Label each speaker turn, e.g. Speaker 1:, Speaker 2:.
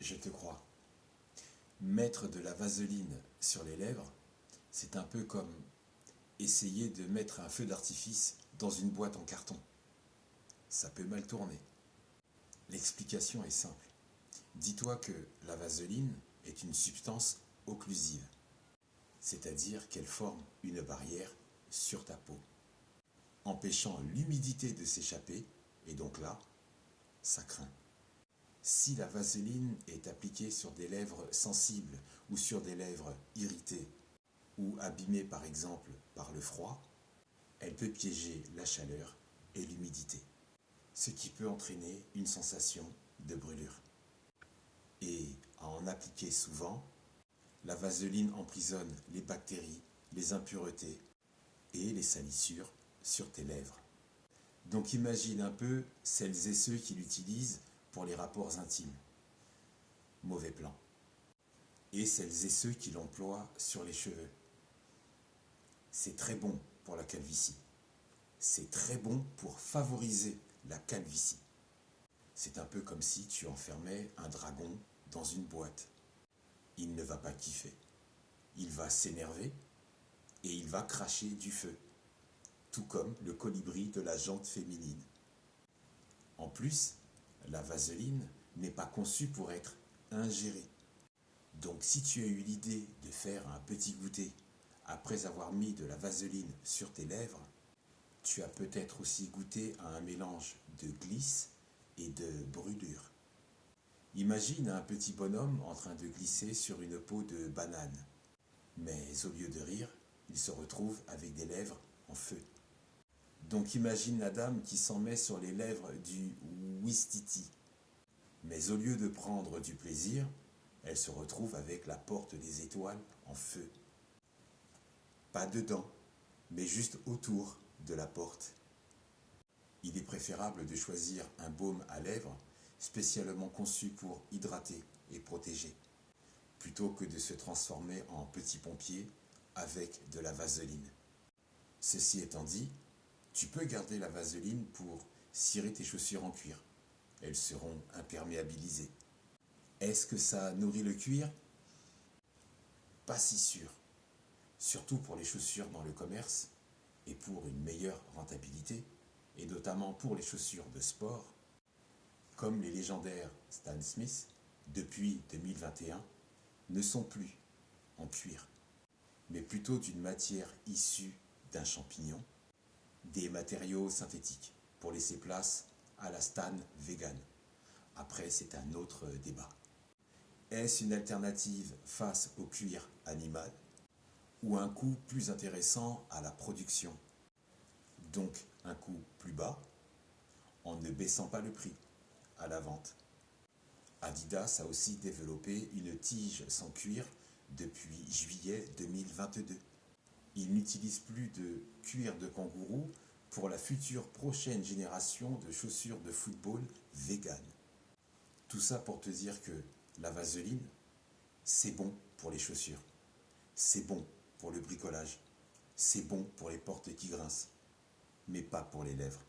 Speaker 1: je te crois. Mettre de la vaseline sur les lèvres, c'est un peu comme essayer de mettre un feu d'artifice dans une boîte en carton. Ça peut mal tourner. L'explication est simple. Dis-toi que la vaseline est une substance occlusive, c'est-à-dire qu'elle forme une barrière sur ta peau, empêchant l'humidité de s'échapper, et donc là, ça craint. Si la vaseline est appliquée sur des lèvres sensibles ou sur des lèvres irritées ou abîmées par exemple par le froid, elle peut piéger la chaleur et l'humidité, ce qui peut entraîner une sensation de brûlure. Et à en appliquer souvent, la vaseline emprisonne les bactéries, les impuretés et les salissures sur tes lèvres. Donc imagine un peu celles et ceux qui l'utilisent pour les rapports intimes. Mauvais plan. Et celles et ceux qui l'emploient sur les cheveux. C'est très bon pour la calvitie. C'est très bon pour favoriser la calvitie. C'est un peu comme si tu enfermais un dragon dans une boîte. Il ne va pas kiffer. Il va s'énerver et il va cracher du feu. Tout comme le colibri de la jante féminine. En plus, la vaseline n'est pas conçue pour être ingérée. Donc si tu as eu l'idée de faire un petit goûter après avoir mis de la vaseline sur tes lèvres, tu as peut-être aussi goûté à un mélange de glisse et de brûlure. Imagine un petit bonhomme en train de glisser sur une peau de banane. Mais au lieu de rire, il se retrouve avec des lèvres en feu. Donc imagine la dame qui s'en met sur les lèvres du Ouistiti. Mais au lieu de prendre du plaisir, elle se retrouve avec la porte des étoiles en feu. Pas dedans, mais juste autour de la porte. Il est préférable de choisir un baume à lèvres spécialement conçu pour hydrater et protéger, plutôt que de se transformer en petit pompier avec de la vaseline. Ceci étant dit, tu peux garder la vaseline pour cirer tes chaussures en cuir. Elles seront imperméabilisées. Est-ce que ça nourrit le cuir? Pas si sûr. Surtout pour les chaussures dans le commerce et pour une meilleure rentabilité, et notamment pour les chaussures de sport, comme les légendaires Stan Smith, depuis 2021, ne sont plus en cuir, mais plutôt d'une matière issue d'un champignon, des matériaux synthétiques, pour laisser place à la Stan vegan. Après, c'est un autre débat. Est-ce une alternative face au cuir animal ou un coût plus intéressant à la production? Donc un coût plus bas en ne baissant pas le prix à la vente. Adidas a aussi développé une tige sans cuir depuis juillet 2022. Il n'utilise plus de cuir de kangourou pour la future prochaine génération de chaussures de football vegan. Tout ça pour te dire que la vaseline, c'est bon pour les chaussures, c'est bon pour le bricolage, c'est bon pour les portes qui grincent, mais pas pour les lèvres.